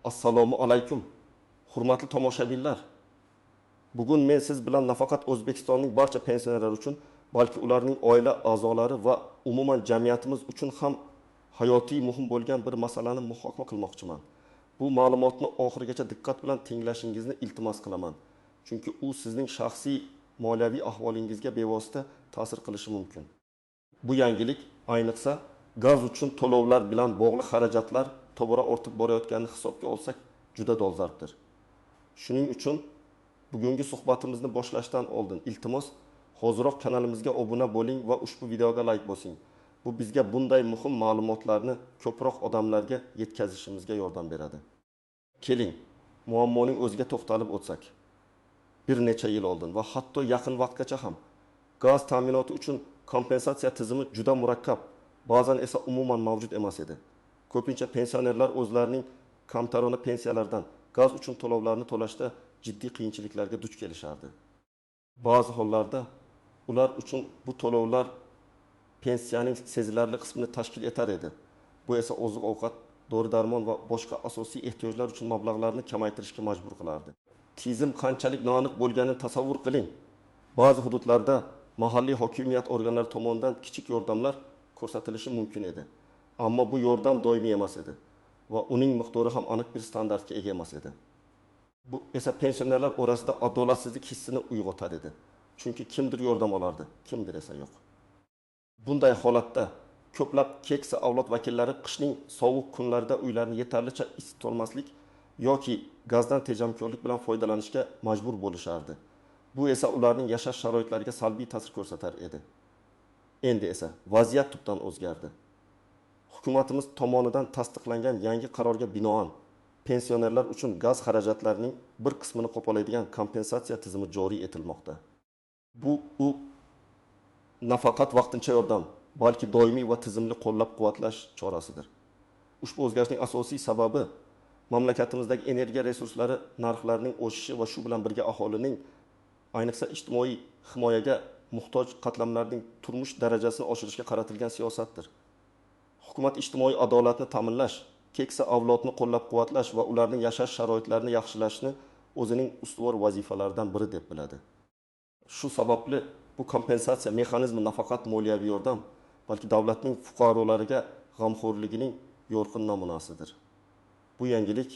Assalomu alaykum. Hurmatli tomoshabinlar. Bugun men siz bilan nafaqat O'zbekistonning barcha pensionerlari uchun, balki ularning oila a'zolari va umuman jamiyatimiz uchun ham hayotiy muhim bo'lgan bir masalani muhokama qilmoqchiman. Bu ma'lumotni oxirigacha diqqat bilan tinglashingizni iltimos qilaman. Chunki u sizning shaxsiy moliyaviy ahvolingizga bevosita ta'sir qilishi mumkin. Bu yangilik ayniqsa gaz uchun to'lovlar bilan bog'liq xarajatlar tobora ortib borayotganini hisobga olsak juda dolzarbdir. Shuning uchun bugungi suhbatimizni boshlashdan oldin iltimos hoziroq kanalimizga obuna bo'ling va ushbu videoga like bosing. Bu bizga bunday muhim ma'lumotlarni ko'proq odamlarga yetkazishimizga yordam beradi. Keling, muammoning o'ziga to'xtalib o'tsak. Bir necha yil oldin va hatto yaqin vaqtgacha ham gaz ta'minoti uchun kompensatsiya tizimi juda murakkab, ba'zan esa umuman mavjud emas edi. Ko'pincha pensionerlar o'zlarining kamtarona pensiyalardan gaz uchun to'lovlarni to'lashda jiddiy qiyinchiliklarga duch kelishardi. Ba'zi hollarda ular uchun bu to'lovlar pensiyaning sezilarli qismini tashkil etar edi. Bu esa oziq-ovqat, dori-darmon va boshqa asosiy ehtiyojlar uchun mablag'larni kamaytirishga majbur qilardi. Tizim qanchalik noaniq bo'lganini tasavvur qiling. Ba'zi hududlarda mahalliy hokimiyat organlari tomonidan kichik yordamlar ko'rsatilishi mumkin edi. Ammo bu yordam doimiy emas edi va uning miqdori ham aniq bir standartga ega emas edi. Bu esa pensionerlar orasida adolatsizlik hissini uyg'otar edi. Chunki kimdir yordam olardi, kimdir esa yo'q. Bunday holatda ko'plab keksa avlod vakillari qishning sovuq kunlarida uylarini yetarlicha isitolmaslik yoki gazdan tejamkorlik bilan foydalanishga majbur bo'lishardi. Bu esa ularning yashash sharoitlariga salbiy ta'sir ko'rsatar edi. Endi esa vaziyat tubdan o'zgardi. Hukumatimiz tomonidan tasdiqlangan yangi qarorga binoan pensionerlar uchun gaz xarajatlarining bir qismini qoplamaydigan kompensatsiya tizimi joriy etilmoqda. Bu nafaqat vaqtincha yordam, balki doimiy va tizimli qo'llab-quvvatlash chorasidir. Ushbu o'zgarishning asosiy sababi mamlakatimizdagi energiya resurslari narxlarining o'sishi va shu bilan birga aholining, ayniqsa ijtimoiy himoyaga muhtoj qatlamlarning turmush darajasini oshirishga qaratilgan siyosatdir. Hukumat ijtimoiy adolatni ta'minlash, keksa avlodni qo'llab-quvvatlash va ularning yashash sharoitlarini yaxshilashni o'zining ustuvor vazifalaridan biri deb biladi. Shu sababli bu kompensatsiya mexanizmi nafaqat moliyaviy yordam, balki davlatning fuqarolariga g'amxo'rligining yorqin namunasidir. Bu yangilik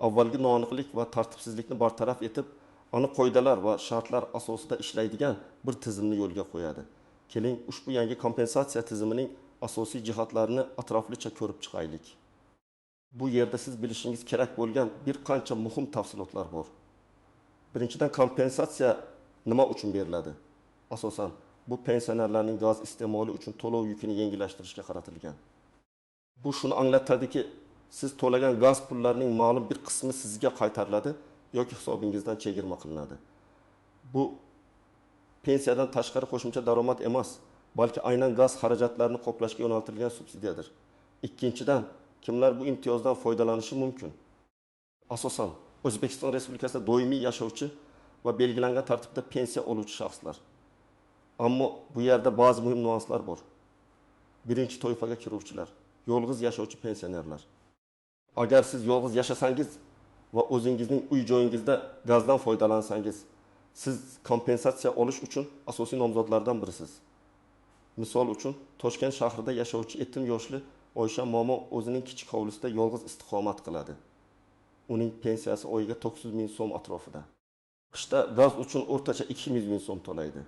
avvalgi noaniqlik va tartibsizlikni bartaraf etib, aniq qoidalar va shartlar asosida ishlaydigan bir tizimni yo'lga qo'yadi. Keling, ushbu yangi kompensatsiya tizimining asosiy jihatlarini atroflicha ko'rib chiqaylik. Bu yerda siz bilishingiz kerak bo'lgan bir qancha muhim tafsilotlar bor. Birinchidan, kompensatsiya nima uchun beriladi? Asosan, bu pensionerlarning gaz iste'moli uchun to'lov yukini yengillashtirishga qaratilgan. Bu shuni anglatadiki, siz to'lagan gaz pullarining ma'lum bir qismi sizga qaytariladi yoki hisobingizdan chegirma qilinadi. Bu pensiyadan tashqari qo'shimcha daromad emas, balki aynan gaz xarajatlarini qoplashga yo'naltirilgan subsidiyadir. Ikkinchidan, kimlar bu imtiyozdan foydalanishi mumkin? Asosan, O'zbekiston Respublikasida doimiy yashovchi va belgilangan tartibda pensiya oluvchi shaxslar. Ammo bu yerda ba'zi muhim nuanslar bor. Birinchi toifaga kiruvchilar, yolg'iz yashovchi pensionerlar. Agar siz yolg'iz yashasangiz va o'zingizning uy-joyingizda gazdan foydalansangiz, siz kompensatsiya olish uchun asosiy nomzodlardan birisiz. Misol uchun, Toshkent shahrida yashovchi yetim yoshli Oysha momo o'zining kichik hovlisida yolg'iz istiqomat qiladi. Uning pensiyasi oyiga 900 ming so'm atrofida. Qishda gaz uchun o'rtacha 200 ming so'm to'laydi.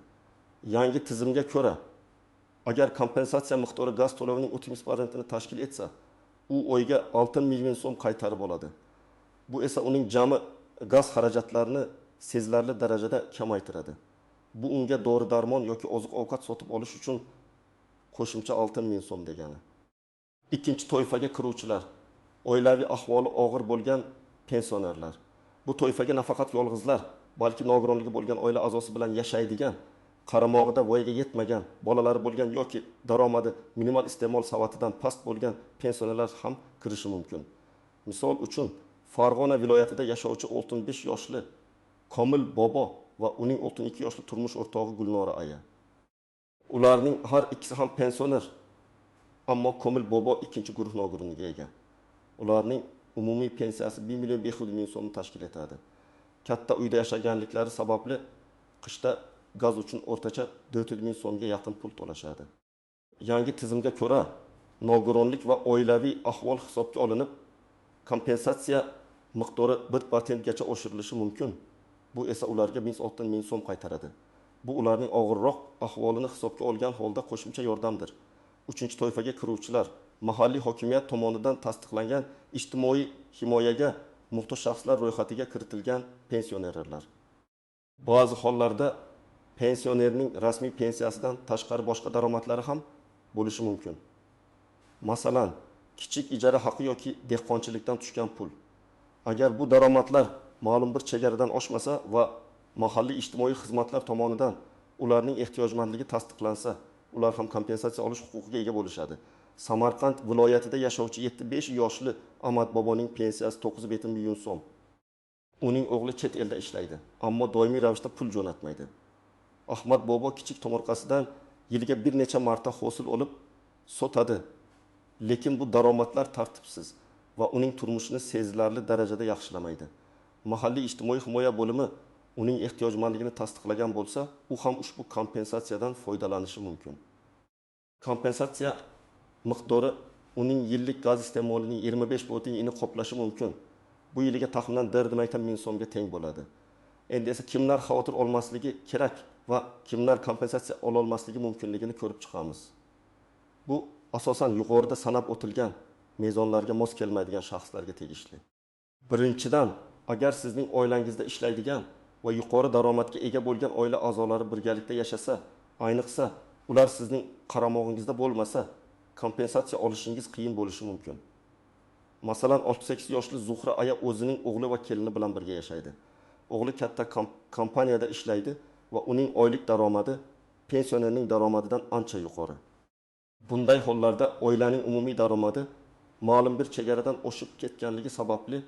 Yangi tizimga ko'ra, agar kompensatsiya miqdori gaz to'lovining 30% tashkil etsa, u oyiga 6 ming so'm qaytarib oladi. Bu esa uning jami gaz xarajatlarini sezilarli darajada kamaytiradi. Bu unga dori-darmon yoki oziq-ovqat sotib olish uchun qo'shimcha 6 ming so'm degani. Ikkinchi toifaga kiruvchilar, oilaviy ahvoli og'ir bo'lgan pensionerlar. Bu toifaga nafaqat yolg'izlar, balki nogironligi bo'lgan oila a'zosi bilan yashaydigan, qaramog'ida voyaga yetmagan, bolalari bo'lgan yoki daromadi minimal iste'mol savatidan past bo'lgan pensionerlar ham kirishi mumkin. Misol uchun, Farg'ona viloyatida yashovchi 65 yoshli Komil bobo va uning 62 yoshli turmush o'rtog'i Gulnora aya. Ularning har ikkisi ham pensioner, ammo Komil bobo ikkinchi guruh nogironligiga ega. Ularning umumiy pensiyasi 1 million 500 ming so'mni tashkil etadi. Katta uyda yashaganliklari sababli qishda gaz uchun o'rtacha 400 ming so'mga yaqin pul to'lashadi. Yangi tizimga ko'ra, nogironlik va oilaviy ahvol hisobga olinib, kompensatsiya miqdori 1% gacha oshirilishi mumkin. Bu esa ularga 160 ming so'm qaytaradi. Bu ularning og'irroq ahvolini hisobga olgan holda qo'shimcha yordamdir. 3-toifaga kiruvchilar mahalliy hokimiyat tomonidan tasdiqlangan ijtimoiy himoyaga muhtoj shaxslar ro'yxatiga kiritilgan pensionerlar. Ba'zi hollarda pensionerning rasmiy pensiyasidan tashqari boshqa daromadlari ham bo'lishi mumkin. Masalan, kichik ijara haqi yoki dehqonchilikdan tushgan pul. Agar bu daromadlar ma'lum bir chegaradan oshmasa va mahalliy ijtimoiy xizmatlar tomonidan ularning ehtiyojmandligi tasdiqlansa, ular ham kompensatsiya olish huquqiga ega bo'lishadi. Samarqand viloyatida yashovchi 75 yoshli Ahmad boboning pensiyasi 9,7 million so'm. Uning o'g'li chet elda ishlaydi, ammo doimiy ravishda pul jo'natmaydi. Ahmad bobo kichik tomorqasidan yiliga bir necha marta hosil olib sotadi, lekin bu daromadlar tartibsiz va uning turmushini sezilarli darajada yaxshilamaydi. Mahalliy ijtimoiy himoya bo'limi uning ehtiyojmandligini tasdiqlagan bo'lsa, u ham ushbu kompensatsiyadan foydalanishi mumkin. Kompensatsiya miqdori uning yillik gaz iste'molining 25%ni qoplashi mumkin. Bu yiliga taxminan 1,8 ming so'mga teng bo'ladi. Endi esa kimlar xavotir olmasligi kerak va kimlar kompensatsiya ola olmasligi mumkinligini ko'rib chiqamiz. Bu asosan yuqorida sanab o'tilgan mezonlarga mos kelmaydigan shaxslarga tegishli. Birinchidan, agar sizning oilangizda ishlaydigan va yuqori daromadga ega bo'lgan oila a'zolari birgalikda yashasa, ayniqsa ular sizning qaramog'ingizda bo'lmasa, kompensatsiya olishingiz qiyin bo'lishi mumkin. Masalan, 68 yoshli Zuhra aya o'zining o'g'li va kelini bilan birga yashaydi. O'g'li katta kompaniyada ishlaydi va uning oylik daromadi pensionerning daromadidan ancha yuqori. Bunday hollarda oilaning umumiy daromadi ma'lum bir chegaradan oshib ketganligi sababli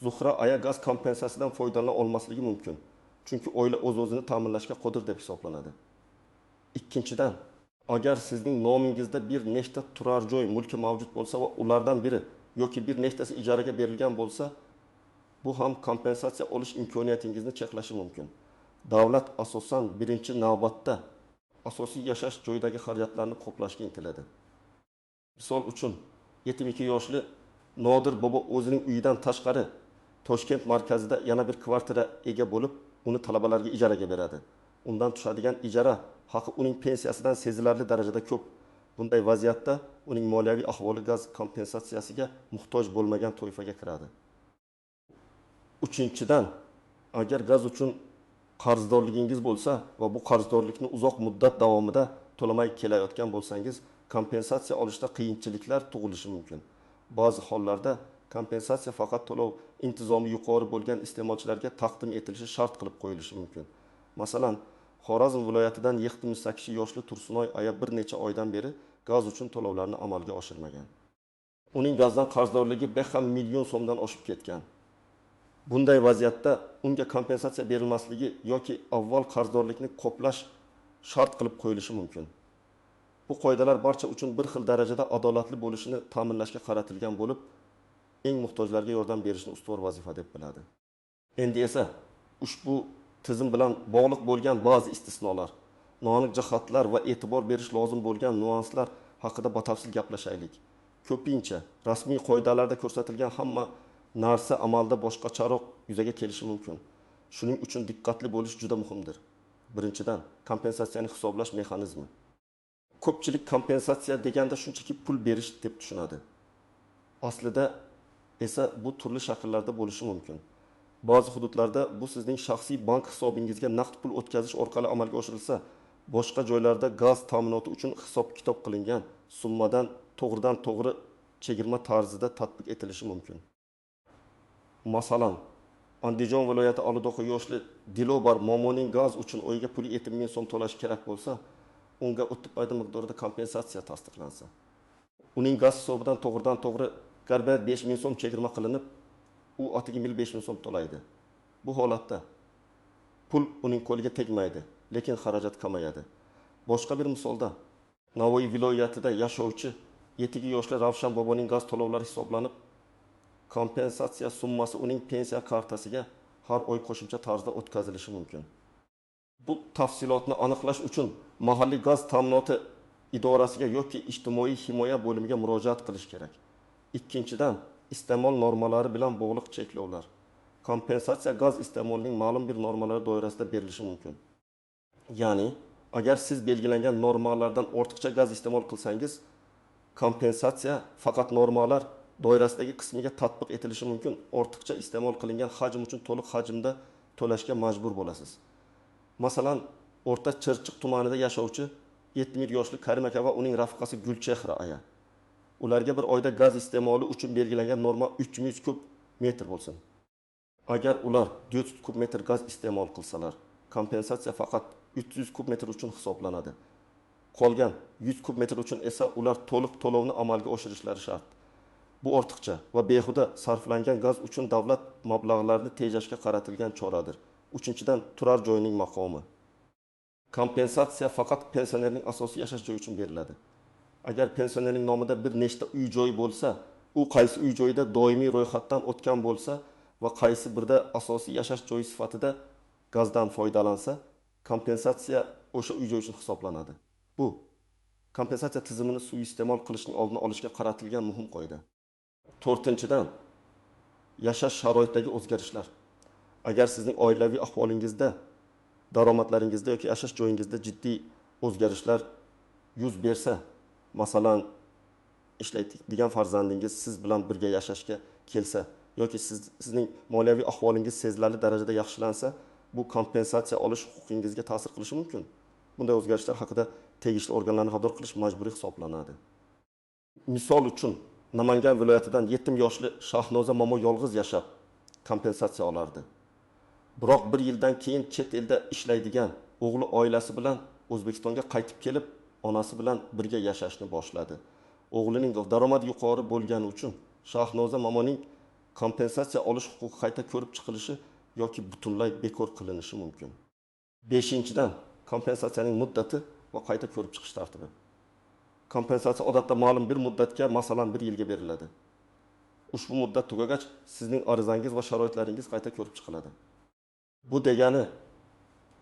Zuhra aya gaz kompensatsiyasidan foydalana olmasligi mumkin. Chunki oila o'z-o'zini ta'minlashga qodir deb hisoblanadi. Ikkinchidan, agar sizning nomingizda bir nechta turar joy mulki mavjud bo'lsa va ulardan biri yoki bir nechtasi ijaraga berilgan bo'lsa, bu ham kompensatsiya olish imkoniyatingizni cheklashi mumkin. Davlat asosan birinchi navbatda asosiy yashash joyidagi xarajatlarni qoplashga intiladi. Misol uchun, 72 yoshli Nodir bobo o'zining uyidan tashqari Toshkent markazida yana bir kvartira ega bo'lib, uni talabalarga ijaraga beradi. Undan tushadigan ijara haqi uning pensiyasidan sezilarli darajada ko'p. Bunday vaziyatda uning moliyaviy ahvoli gaz kompensatsiyasiga muhtoj bo'lmagan toifaga kiradi. Uchinchidan, agar gaz uchun qarzdorligingiz bo'lsa va bu qarzdorlikni uzoq muddat davomida to'lamay kelayotgan bo'lsangiz, kompensatsiya olishda qiyinchiliklar tug'ilishi mumkin. Ba'zi hollarda kompensatsiya faqat to'lov intizomi yuqori bo'lgan iste'molchilarga taqdim etilishi shart qilib qo'yilishi mumkin. Masalan, Xorazm viloyatidan 78 yoshli Tursunoy aya bir necha oydan beri gaz uchun to'lovlarni amalga oshirmagan. Uning gazdan qarzdorligi 5 million so'mdan oshib ketgan. Bunday vaziyatda unga kompensatsiya berilmasligi yoki avval qarzdorlikni qoplash shart qilib qo'yilishi mumkin. Bu qoidalar barcha uchun bir xil darajada adolatli bo'lishini ta'minlashga qaratilgan bo'lib, eng muhtojlarga yordam berishni ustuvor vazifa deb biladi. Endi esa ushbu tizim bilan bog'liq bo'lgan ba'zi istisnolar, noaniq jihatlar va e'tibor berish lozim bo'lgan nuanslar haqida batafsil gaplashaylik. Ko'pincha rasmiy qoidalarda ko'rsatilgan hamma narsa amalda boshqacharoq yuzaga kelishi mumkin. Shuning uchun diqqatli bo'lish juda muhimdir. Birinchidan, kompensatsiyani hisoblash mexanizmi. Ko'pchilik kompensatsiya deganda shunchaki pul berish deb tushunadi. Aslida esa bu turli shakllarda bo'lishi mumkin. Ba'zi hududlarda bu sizning shaxsiy bank hisobingizga naqd pul o'tkazish orqali amalga oshirilsa, boshqa joylarda gaz ta'minoti uchun hisob-kitob qilingan summadan to'g'ridan-to'g'ri chegirma tarzida tatbiq etilishi mumkin. Masalan, Andijon viloyati Alidoqa yoshli Dilobar momoning gaz uchun oyiga puli 70 ming so'm to'lash kerak bo'lsa, unga o'tib ayda miqdorida kompensatsiya tasdiqlansa, uning gaz hisobidan to'g'ridan-to'g'ri garbat 5 ming so'm chegirma qilinib, u atiga 5 ming so'm to'laydi. Bu holatda pul uning qo'liga tegmaydi, lekin xarajat kamayadi. Boshqa bir misolda, Navoiy viloyatida yashovchi 7 yoshli Ravshan boboning gaz to'lovlari hisoblanib, kompensatsiya summasi uning pensiya kartasiga har oy qo'shimcha tarzda o'tkazilishi mumkin. Bu tafsilotni aniqlash uchun mahalliy gaz ta'minoti idorasiga yoki ijtimoiy himoya bo'limiga murojaat qilish kerak. Ikkinchidan, iste'mol normalari bilan bog'liq cheklovlar. Kompensatsiya gaz iste'molining ma'lum bir normalari doirasida berilishi mumkin. Ya'ni, agar siz belgilangan normalardan ortiqcha gaz iste'mol qilsangiz, kompensatsiya faqat normalar doirasidagi qismiga tatbiq etilishi mumkin. Ortiqcha iste'mol qilingan hajm uchun to'liq hajmda to'lashga majbur bo'lasiz. Masalan, O'rta Chirchiq tumanida yashovchi 70 yoshli Karim aka va uning rafiqasi Gulchehra aya. Ularga bir oyda gaz iste'moli uchun belgilangan norma 300 kub metr bo'lsin. Agar ular 400 kub metr gaz iste'mol qilsalar, kompensatsiya faqat 300 kub metr uchun hisoblanadi. Qolgan 100 kub metr uchun esa ular to'liq to'lovni amalga oshirishlari shart. Bu ortiqcha va behuda sarflangan gaz uchun davlat mablag'larini tejashga qaratilgan choradir. Uchinchidan, turar joyning maqomi. Kompensatsiya faqat pensionerning asosiy yashash joyi uchun beriladi. Agar pensionerning nomida bir nechta uy joyi bo'lsa, u qaysi uy joyida doimiy ro'yxatdan o'tgan bo'lsa va qaysi birda asosiy yashash joyi sifatida gazdan foydalansa, kompensatsiya o'sha uy joyi uchun hisoblanadi. Bu kompensatsiya tizimini suiiste'mol qilishning oldini olishga qaratilgan muhim qoida. To'rtinchidan, yashash sharoitidagi o'zgarishlar. Agar sizning oilaviy ahvolingizda, daromadlaringizda yoki yashash joyingizda jiddiy o'zgarishlar yuz bersa, masalan, ishlaydigan farzandingiz siz bilan birga yashashga kelsa yoki sizning moliyaviy ahvolingiz sezilarli darajada yaxshilansa, bu kompensatsiya olish huquqingizga ta'sir qilishi mumkin. Bunday o'zgarishlar haqida tegishli organlarni xabar qilish majburiy hisoblanadi. Misol uchun, Namangan viloyatidan 7 yoshli Shahnoza momo yolg'iz yashab kompensatsiya olardi. Biroq bir yildan keyin chet elda ishlaydigan o'g'li oilasi bilan O'zbekistonga qaytib kelib, onasi bilan birga yashashni boshladi. O'g'lining daromadi yuqori bo'lgani uchun Shahnoza momoning kompensatsiya olish huquqi qayta ko'rib chiqilishi yoki butunlay bekor qilinishi mumkin. 5-dan, kompensatsiyaning muddati va qayta ko'rib chiqish tartibi. Kompensatsiya odatda ma'lum bir muddatga, masalan 1 yilga beriladi. Ushbu muddat tugagach, sizning arizangiz va sharoitlaringiz qayta ko'rib chiqiladi. Bu degani,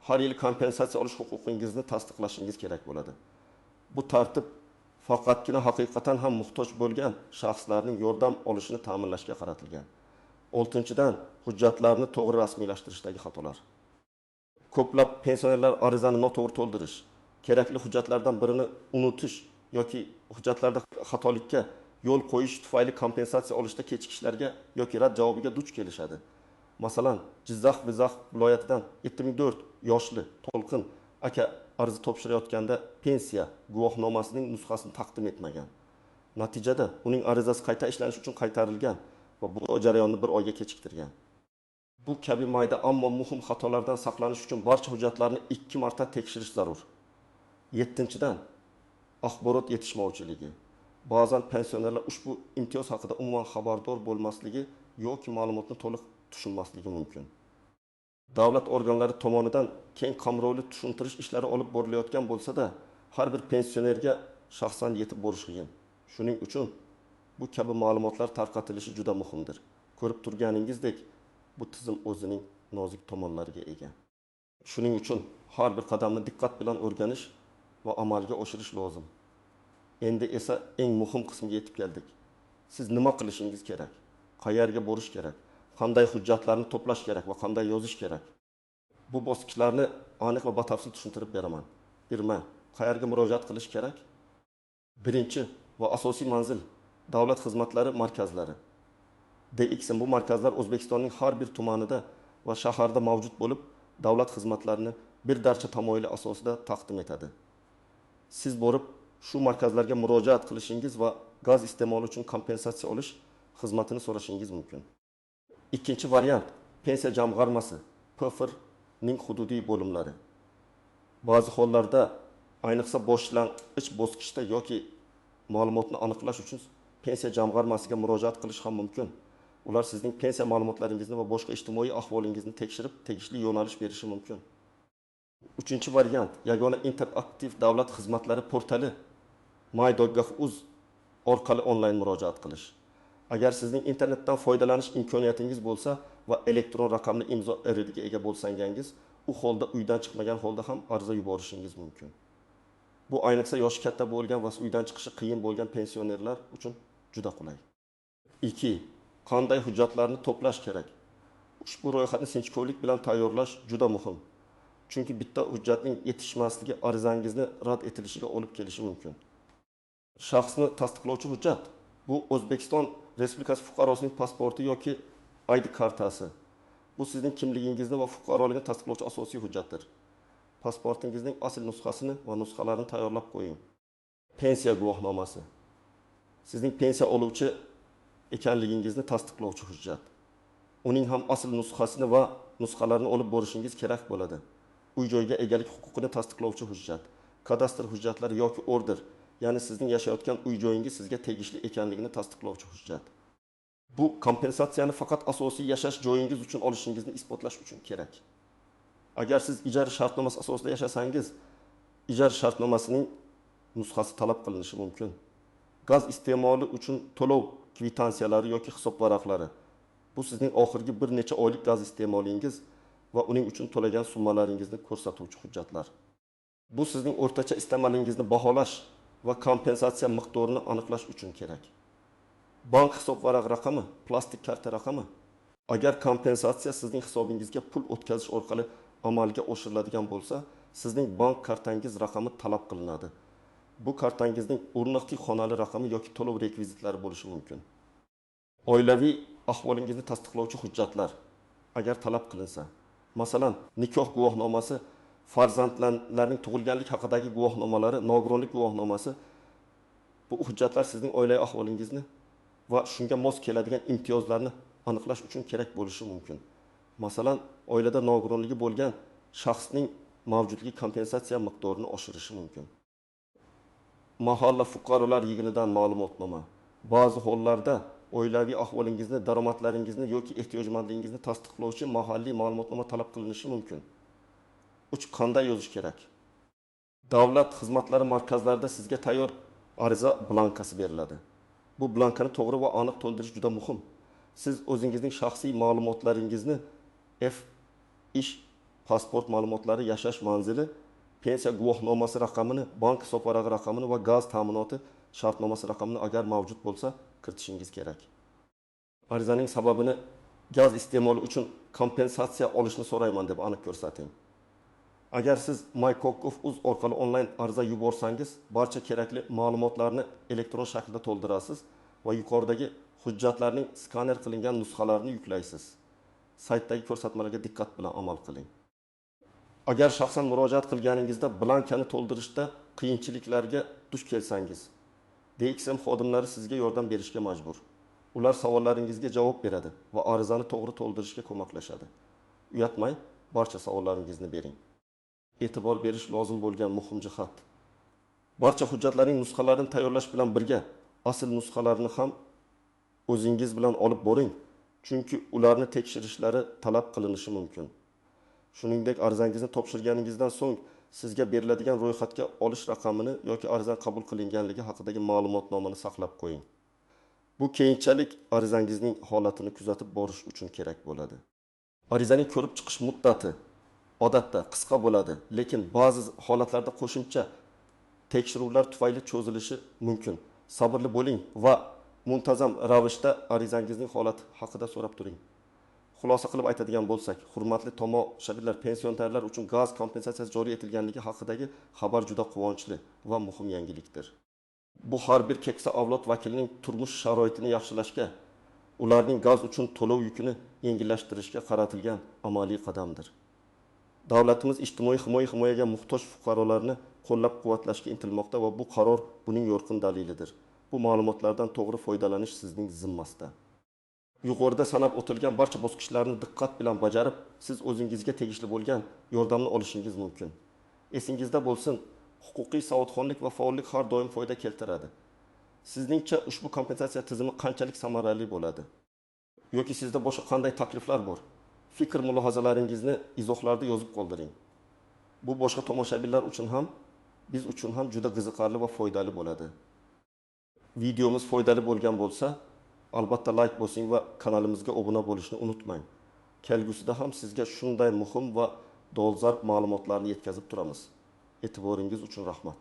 har yil kompensatsiya olish huquqingizni tasdiqlashingiz kerak bo'ladi. Bu tartib faqatgina haqiqatan ham muhtoj bo'lgan shaxslarning yordam olishini ta'minlashga qaratilgan. 6-dan, hujjatlarni to'g'ri rasmiylashtirishdagi xatolar. Ko'plab pensionerlar arizani noto'g'ri to'ldirish, kerakli hujjatlardan birini unutish yoki hujjatlarda xatolikka yo'l qo'yish tufayli kompensatsiya olishda kechikishlarga yoki rad javobiga duch kelishadi. Masalan, Jizzax viloyatidan 74 yoshli To'lqin aka ariza topshirayotganda pensiya guvohnomasining nusxasini taqdim etmagan. Natijada uning arizasi qayta ishlanish uchun qaytarilgan va bu jarayonni 1 oyga kechiktirgan. Bu kabi mayda ammo muhim xatolardan saqlanish uchun barcha hujjatlarni 2 marta tekshirish zarur. 7-dan, axborot yetishmovchiligi. Ba'zan pensionerlar ushbu imtiyoz haqida umuman xabardor bo'lmasligi yoki ma'lumotni to'liq tushunmasligi mumkin. Davlat organlari tomonidan keng qamrovli tushuntirish ishlari olib borilayotgan bo'lsa-da, har bir pensionerga shaxsan yetib borish qiyin. Shuning uchun bu kabi ma'lumotlar tarqatilishi juda muhimdir. Ko'rib turganingizdek, bu tizim o'zining nozik tomonlariga ega. Shuning uchun har bir qadamni diqqat bilan o'rganish va amalga oshirish lozim. Endi esa eng muhim qismga yetib keldik. Siz nima qilishingiz kerak? Qayerga borish kerak? Qanday hujjatlarni to'plash kerak va qanday yozish kerak? Bu bosqichlarni aniq va batafsil tushuntirib beraman. Qayerga murojaat qilish kerak? Birinchi va asosiy manzil davlat xizmatlari markazlari. DXM bu markazlar O'zbekistonning har bir tumanida va shaharda mavjud bo'lib, davlat xizmatlarini bir darcha tamoyili asosida taqdim etadi. Siz borib shu markazlarga murojaat qilishingiz va gaz iste'moli uchun kompensatsiya olish xizmatini so'rashingiz mumkin. Ikkinchi variant pensiya jamg'armasi PFRning hududiy bo'limlari. Ba'zi hollarda, ayniqsa boshlang'ich bosqichda yoki ma'lumotni aniqlash uchun pensiya jamg'armasiga murojaat qilish ham mumkin. Ular sizning pensiya ma'lumotlaringizni va boshqa ijtimoiy ahvolingizni tekshirib, tegishli yo'nalish berishi mumkin. Uchinchi variant yagona interaktiv davlat xizmatlari portali my.gov.uz orqali onlayn murojaat qilish. Agar sizning internetdan foydalanish imkoniyatingiz bo'lsa va elektron raqamli imzo iridiga ega bo'lsangiz, u holda uydan chiqmagan holda ham ariza yuborishingiz mumkin. Bu ayniqsa yoshi katta bo'lgan va uydan chiqishi qiyin bo'lgan pensionerlar uchun juda qulay. 2. Qanday hujjatlarni to'plash kerak? Ushbu ro'yxatni sinchkovlik bilan tayyorlash juda muhim. Chunki bitta hujjatning yetishmasligi arizangizni rad etilishiga olib kelishi mumkin. Shaxsni tasdiqlovchi hujjat bu O'zbekiston Respublikasi fuqarosining pasporti yoki ID kartasi. Bu sizning kimligingizni va fuqaroligini tasdiqlovchi asosiy hujjatdir. Pasportingizning asl nusxasini va nusxalarini tayyorlab qo'ying. Pensiya guvohnomasi. Sizning pensiya oluvchi ekanligingizni tasdiqlovchi hujjat. Uning ham asl nusxasini va nusxalarini olib borishingiz kerak bo'ladi. Uy-joyga egalik huquqini tasdiqlovchi hujjat, kadastr hujjatlari yoki order, ya'ni sizning yashayotgan uy-joyingiz sizga tegishli ekanligini tasdiqlovchi hujjat. Bu kompensatsiyani faqat asosiy yashash joyingiz uchun olishingizni isbotlash uchun kerak. Agar siz ijara shartnomasi asosida yashasangiz, ijara shartnomasining nusxasi talab qilinishi mumkin. Gaz iste'moli uchun to'lov kvitansiyalari yoki hisob varaqlari. Bu sizning oxirgi bir necha oylik gaz iste'molingiz va uning uchun to'lagan summalaringizni ko'rsatuvchi hujjatlar. Bu sizning o'rtacha iste'molingizni baholash va kompensatsiya miqdorini aniqlash uchun kerak. Bank hisob varaq raqami, plastik karta raqami. Agar kompensatsiya sizning hisobingizga pul o'tkazish orqali amalga oshiriladigan bo'lsa, sizning bank kartangiz raqami talab qilinadi. Bu kartangizning o'rnaqli xonali raqami yoki to'lov rekvizitlari bo'lishi mumkin. Oilaviy ahvolingizni tasdiqlovchi hujjatlar agar talab qilinsa, masalan, nikoh guvohnomasi, farzandlarning tug'ilganlik haqidagi guvohnomalari, nogironlik guvohnomasi, bu hujjatlar sizning oilaviy ahvolingizni va shunga mos keladigan imtiyozlarni aniqlash uchun kerak bo'lishi mumkin. Masalan, oilada nogironligi bo'lgan shaxsning mavjudligi kompensatsiya miqdorini oshirishi mumkin. Mahalla fuqarolar yig'inidan ma'lumotnoma. Ba'zi hollarda oilaviy ahvolingizni, daromadlaringizni yoki ehtiyojmandligingizni tasdiqlovchi mahalliy ma'lumotnoma talab qilinishi mumkin. 3. Qanday yozish kerak? Davlat xizmatlari markazlarida sizga tayyor ariza blankasi beriladi. Bu blankani to'g'ri va aniq to'ldirish juda muhim. Siz o'zingizning shaxsiy ma'lumotlaringizni ish, pasport ma'lumotlari, yashash manzili, pensiya guvohnomasi raqamini, bank hisob varag'i raqamini va gaz ta'minoti shartnomasi raqamini agar mavjud bo'lsa kiritishingiz kerak. Arizaning sababini gaz iste'moli uchun kompensatsiya olishni so'rayman deb aniq ko'rsating. Agar siz myGov.uz orqali onlayn ariza yuborsangiz, barcha kerakli ma'lumotlarni elektron shaklda to'ldirasiz va yuqoridagi hujjatlarning skaner qilingan nusxalarini yuklaysiz. Saytdagi ko'rsatmalarga diqqat bilan amal qiling. Agar shaxsan murojaat qilganingizda blankani to'ldirishda qiyinchiliklarga duch kelsangiz, DXM xodimlari sizga yordam berishga majbur. Ular savollaringizga javob beradi va arizani to'g'ri to'ldirishga ko'maklashadi. Uyatmay, barcha savollaringizni bering. E'tibor berish lozim bo'lgan muhim jihat. Barcha hujjatlarning nusxalarini tayyorlash bilan birga asl nusxalarini ham o'zingiz bilan olib boring, chunki ularni tekshirishlari talab qilinishi mumkin. Shuningdek, arizangizni topshirganingizdan so'ng sizga beriladigan ro'yxatga olish raqamini yoki ariza qabul qilinganligi haqidagi ma'lumotnomani saqlab qo'ying. Bu keyinchalik arizangizning holatini kuzatib borish uchun kerak bo'ladi. Arizaning ko'rib chiqish muddati odatda qisqa bo'ladi, lekin ba'zi holatlarda qo'shimcha tekshiruvlar tufayli cho'zilishi mumkin. Sabrli bo'ling va muntazam ravishda arizangizning holati haqida so'rab turing. Xulosa qilib aytadigan bo'lsak, hurmatli tomoshabinlar, pensionerlar uchun gaz kompensatsiyasi joriy etilganligi haqidagi xabar juda quvonchli va muhim yangilikdir. Bu har bir keksa avlod vakilining turmush sharoitini yaxshilashga, ularning gaz uchun to'lov yukini yengillashtirishga qaratilgan amaliy qadamdir. Davlatimiz ijtimoiy himoyaga muhtoj fuqarolarni qo'llab-quvvatlashga intilmoqda va bu qaror buning yorqin dalilidir. Bu ma'lumotlardan to'g'ri foydalanish sizning zimmasida. Yuqorida sanab o'tilgan barcha bosqichlarni diqqat bilan bajarib, siz o'zingizga tegishli bo'lgan yordamni olishingiz mumkin. Esingizda bo'lsin, huquqiy savodxonlik va faollik har doim foyda keltiradi. Sizningcha ushbu kompensatsiya tizimi qanchalik samarali bo'ladi? Yoki sizda boshqa qanday takliflar bor? Fikr mulohazalaringizni izohlarda yozib qoldiring. Bu boshqa tomoshabinlar uchun ham, biz uchun ham juda qiziqarli va foydali bo'ladi. Videomiz foydali bo'lgan bo'lsa, Albatta like bosing va kanalimizga obuna bo'lishni unutmang. Kelgusida ham sizga shunday muhim va dolzarb ma'lumotlarni yetkazib turamiz. E'tiboringiz uchun rahmat.